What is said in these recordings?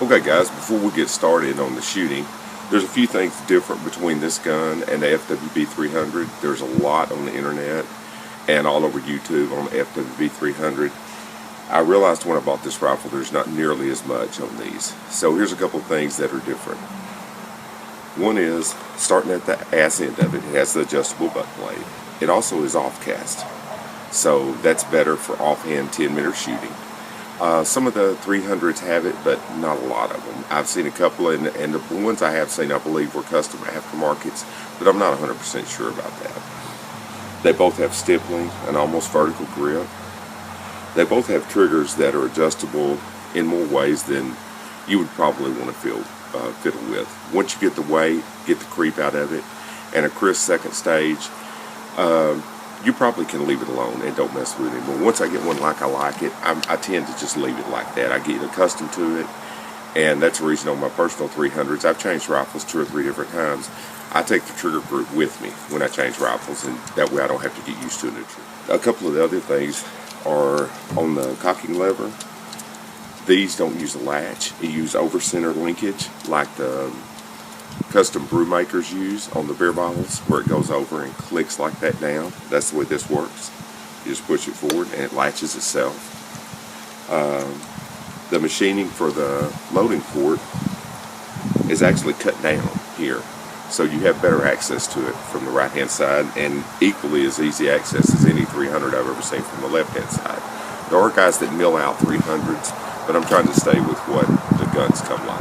Okay guys, before we get started on the shooting, there's a few things different between this gun and the FWB 300. There's a lot on the internet and all over YouTube on the FWB 300. I realized when I bought this rifle there's not nearly as much on these. So here's a couple things that are different. One is, starting at the ass end of it, it has the adjustable butt plate. It also is off-cast, so that's better for offhand 10-meter shooting. Some of the 300s have it, but not a lot of them. I've seen a couple, and the ones I have seen, I believe, were custom aftermarkets, but I'm not 100% sure about that. They both have stippling, an almost vertical grip. They both have triggers that are adjustable in more ways than you would probably want to fiddle with. Once you get the weight, get the creep out of it, and a crisp second stage, you probably can leave it alone and don't mess with it. But once I get one like I like it, I tend to just leave it like that. I get accustomed to it, and that's the reason on my personal 300s, I've changed rifles 2 or 3 different times. I take the trigger group with me when I change rifles, and that way I don't have to get used to a new trigger. A couple of the other things are on the cocking lever. These don't use a latch. It uses over-center linkage like the custom brew makers use on the beer bottles, where it goes over and clicks like that down. That's the way this works. You just push it forward and it latches itself. The machining for the loading port is actually cut down here, so you have better access to it from the right hand side, and equally as easy access as any 300 I've ever seen from the left hand side. There are guys that mill out 300s, but I'm trying to stay with what the guns come like.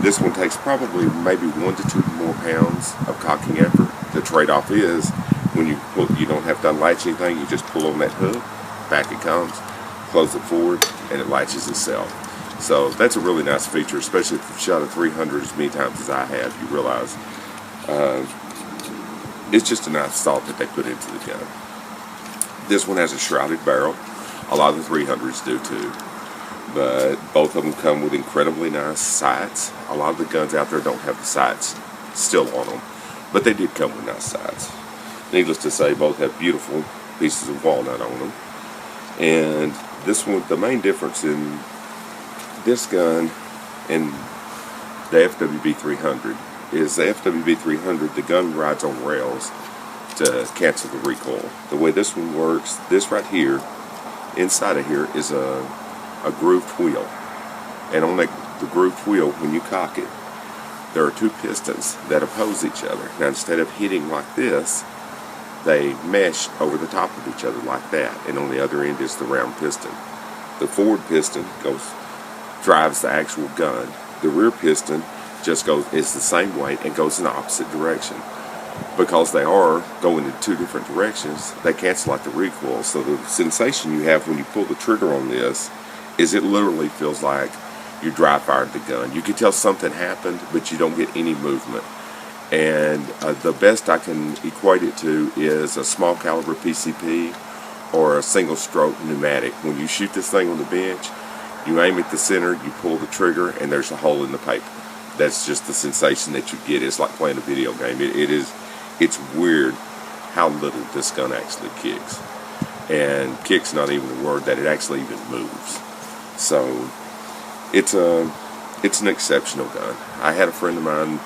This one takes probably maybe 1 to 2 more pounds of cocking effort. The trade-off is when you pull, you don't have to unlatch anything. You just pull on that hook, back it comes, close it forward, and it latches itself. So that's a really nice feature, especially if you've shot a 300 as many times as I have. You realize it's just a nice thought that they put into the gun. This one has a shrouded barrel. A lot of the 300s do too. But both of them come with incredibly nice sights. A lot of the guns out there don't have the sights still on them, but they did come with nice sights. Needless to say, both have beautiful pieces of walnut on them. And this one, the main difference in this gun and the FWB 300 is the FWB 300, the gun rides on rails to cancel the recoil. The way this one works, this right here, inside of here is a grooved wheel, and on the grooved wheel, when you cock it, there are 2 pistons that oppose each other. Now, instead of hitting like this, they mesh over the top of each other like that, and on the other end is the round piston. The forward piston drives the actual gun. The rear piston just is the same weight and goes in the opposite direction. Because they are going in 2 different directions, they cancel out the recoil. So the sensation you have when you pull the trigger on this is it literally feels like you dry fired the gun. You can tell something happened, but you don't get any movement. And the best I can equate it to is a small caliber PCP or a single stroke pneumatic. When you shoot this thing on the bench, you aim at the center, you pull the trigger, and there's a hole in the paper. That's just the sensation that you get. It's like playing a video game. It's weird how little this gun actually kicks. And kick's not even the word, that it actually even moves. So it's an exceptional gun. I had a friend of mine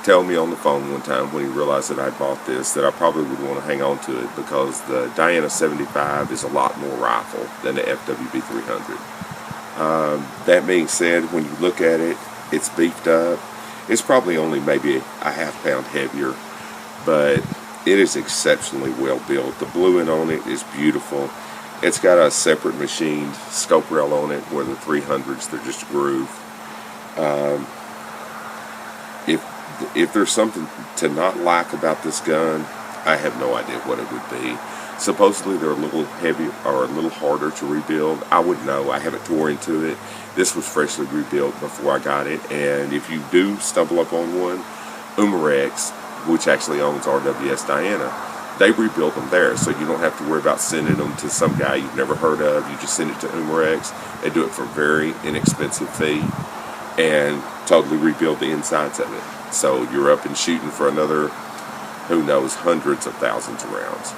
tell me on the phone one time when he realized that I bought this that I probably would want to hang on to it because the Diana 75 is a lot more rifle than the FWB 300. That being said, when you look at it, it's beefed up. It's probably only maybe a half pound heavier, but it is exceptionally well built. The bluing on it is beautiful. It's got a separate machined scope rail on it, where the 300s, they're just grooved. If there's something to not like about this gun, I have no idea what it would be. Supposedly they're a little heavier or a little harder to rebuild. I wouldn't know. I haven't tore into it. This was freshly rebuilt before I got it. And if you do stumble up on one, Umarex, which actually owns RWS Diana, they rebuild them there, so you don't have to worry about sending them to some guy you've never heard of. You just send it to Umarex. They do it for a very inexpensive fee and totally rebuild the insides of it. So you're up and shooting for another, who knows, hundreds of thousands of rounds.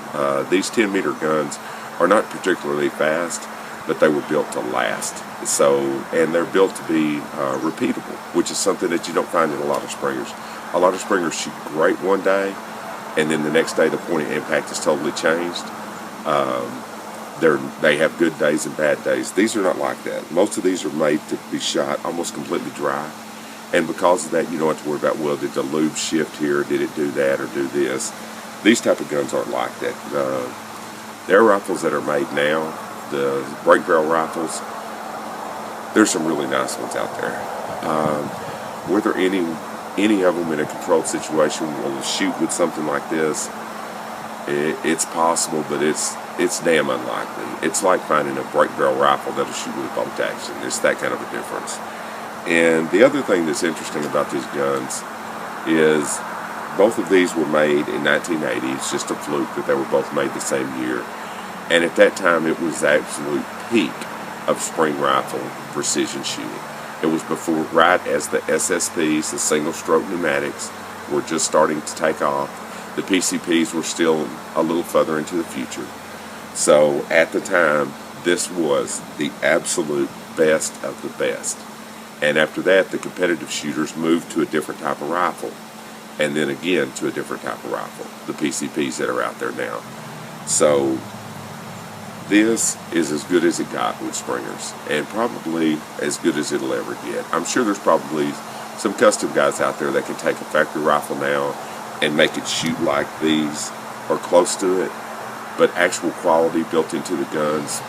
These 10-meter guns are not particularly fast, but they were built to last. So, and they're built to be repeatable, which is something that you don't find in a lot of springers. A lot of springers shoot great one day, and then the next day the point of impact is totally changed. They have good days and bad days. These are not like that. Most of these are made to be shot almost completely dry, and because of that, you don't have to worry about, well, did the lube shift here, did it do that or do this. These type of guns aren't like that. The air rifles that are made now, the break barrel rifles, there's some really nice ones out there. Whether any of them in a controlled situation will shoot with something like this, it's possible, but it's damn unlikely. It's like finding a break barrel rifle that'll shoot with a bolt action. It's that kind of a difference. And the other thing that's interesting about these guns is both of these were made in 1980. It's just a fluke that they were both made the same year. And at that time, it was the absolute peak of spring rifle precision shooting. It was before, right as the SSPs, the single stroke pneumatics, were just starting to take off. The PCPs were still a little further into the future. So at the time, this was the absolute best of the best. And after that, the competitive shooters moved to a different type of rifle. And then again to a different type of rifle, the PCPs that are out there now. So this is as good as it got with springers, and probably as good as it'll ever get. I'm sure there's probably some custom guys out there that can take a factory rifle now and make it shoot like these or close to it, but actual quality built into the guns,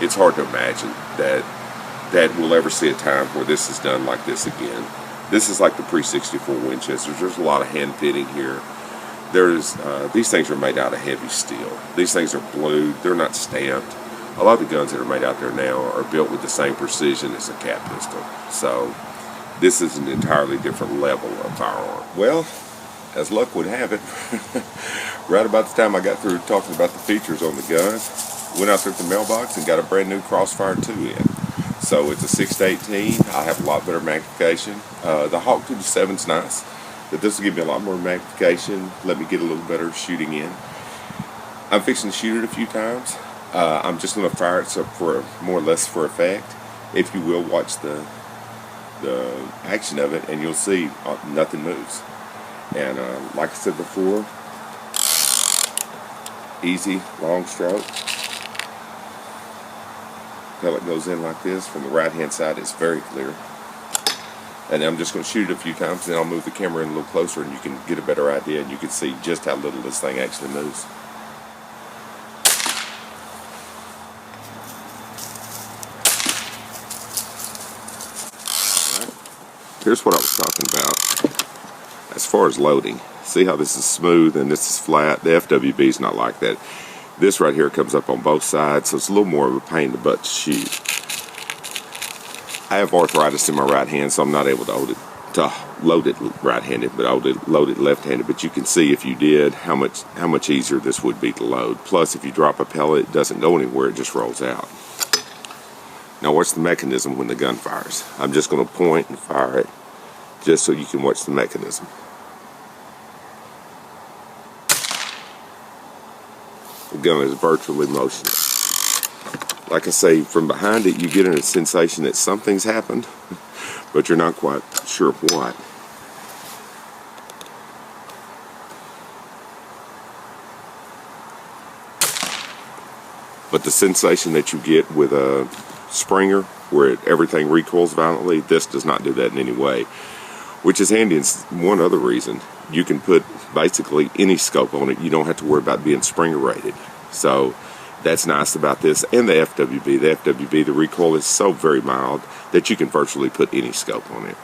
it's hard to imagine that we'll ever see a time where this is done like this again. This is like the pre-64 Winchesters. There's a lot of hand fitting here. These things are made out of heavy steel. These things are blued. They're not stamped. A lot of the guns that are made out there now are built with the same precision as a cat pistol. So this is an entirely different level of firearm. Well, as luck would have it, right about the time I got through talking about the features on the guns, went out there at the mailbox and got a brand new Crossfire 2 in. So it's a 6-18. I have a lot better magnification. The Hawk 2-7's nice, but this will give me a lot more magnification, let me get a little better shooting in. I'm fixing to shoot it a few times. I'm just going to fire it for more or less for effect. If you will, watch the action of it, and you'll see nothing moves. And like I said before, easy, long stroke. Pellet goes in like this. From the right hand side, it's very clear. And I'm just going to shoot it a few times, and then I'll move the camera in a little closer, and you can get a better idea, and you can see just how little this thing actually moves. Here's what I was talking about as far as loading. See how this is smooth and this is flat? The FWB is not like that. This right here comes up on both sides, so it's a little more of a pain in the butt to shoot. I have arthritis in my right hand, so I'm not able to load it right-handed, but I would load it left-handed. But you can see if you did how much easier this would be to load. Plus, if you drop a pellet, it doesn't go anywhere; it just rolls out. Now watch the mechanism when the gun fires. I'm just going to point and fire it just so you can watch the mechanism. The gun is virtually motionless. Like I say, from behind it you get a sensation that something's happened, but you're not quite sure what. But the sensation that you get with a Springer, where everything recoils violently, this does not do that in any way. Which is handy in one other reason. You can put basically any scope on it. You don't have to worry about being Springer rated. So that's nice about this. And the FWB. The FWB, the recoil is so very mild that you can virtually put any scope on it.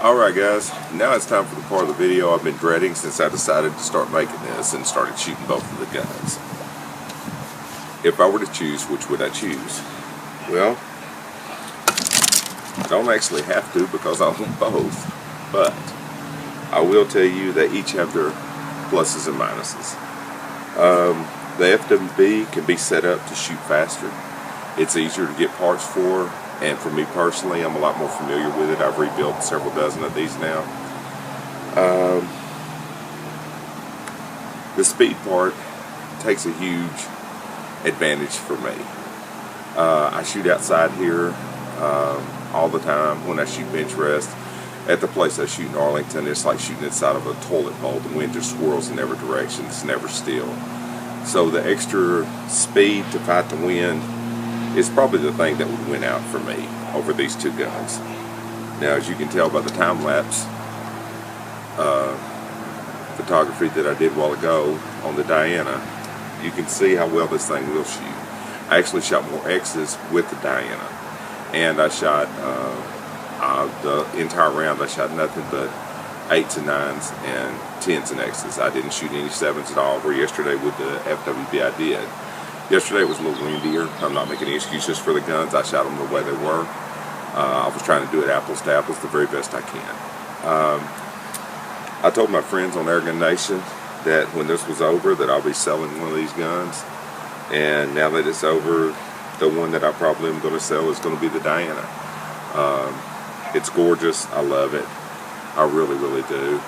Alright guys, now it's time for the part of the video I've been dreading since I decided to start making this and started shooting both of the guns. If I were to choose, which would I choose? Well, I don't actually have to because I want both, but I will tell you they each have their pluses and minuses. The FWB can be set up to shoot faster. It's easier to get parts for, and for me personally, I'm a lot more familiar with it. I've rebuilt several dozen of these now. The speed part takes a huge advantage for me. I shoot outside here all the time when I shoot bench rest. At the place I shoot in Arlington, it's like shooting inside of a toilet bowl. The wind just swirls in every direction. It's never still. So the extra speed to fight the wind is probably the thing that would win out for me over these two guns. Now, as you can tell by the time-lapse photography that I did a while ago on the Diana, you can see how well this thing will shoot. I actually shot more X's with the Diana, and I shot the entire round. I shot nothing but 8s and 9s and 10s and X's. I didn't shoot any 7s at all, where yesterday with the FWB I did. Yesterday was a little windier. I'm not making any excuses for the guns. I shot them the way they were. I was trying to do it apples to apples the very best I can. I told my friends on Airgun Nation that when this was over that I'll be selling one of these guns. And now that it's over, the one that I probably am going to sell is going to be the Diana. It's gorgeous. I love it. I really, really do.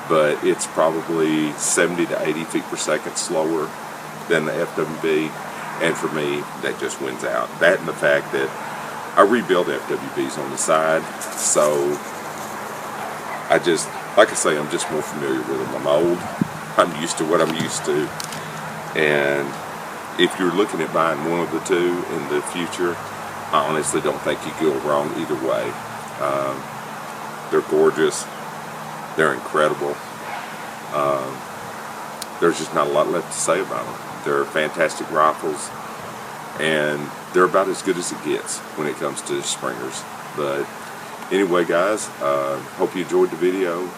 But it's probably 70 to 80 feet per second slower than the FWB. And for me, that just wins out. That and the fact that I rebuild FWBs on the side. So I just, like I say, I'm just more familiar with them. I'm old. I'm used to what I'm used to. And if you're looking at buying one of the two in the future, I honestly don't think you go wrong either way. They're gorgeous. They're incredible. There's just not a lot left to say about them. They're fantastic rifles, and they're about as good as it gets when it comes to springers. But anyway, guys, hope you enjoyed the video.